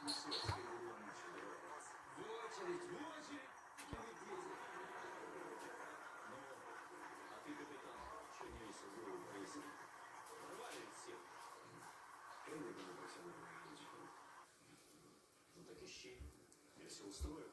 Мисливський вогоничі. В очередь, в очередь! Ну, а ты капитан, что не весел голову повесил? Порвали всех. Я не буду профессиональным мальчиком. Ну так ищи. Я все устрою.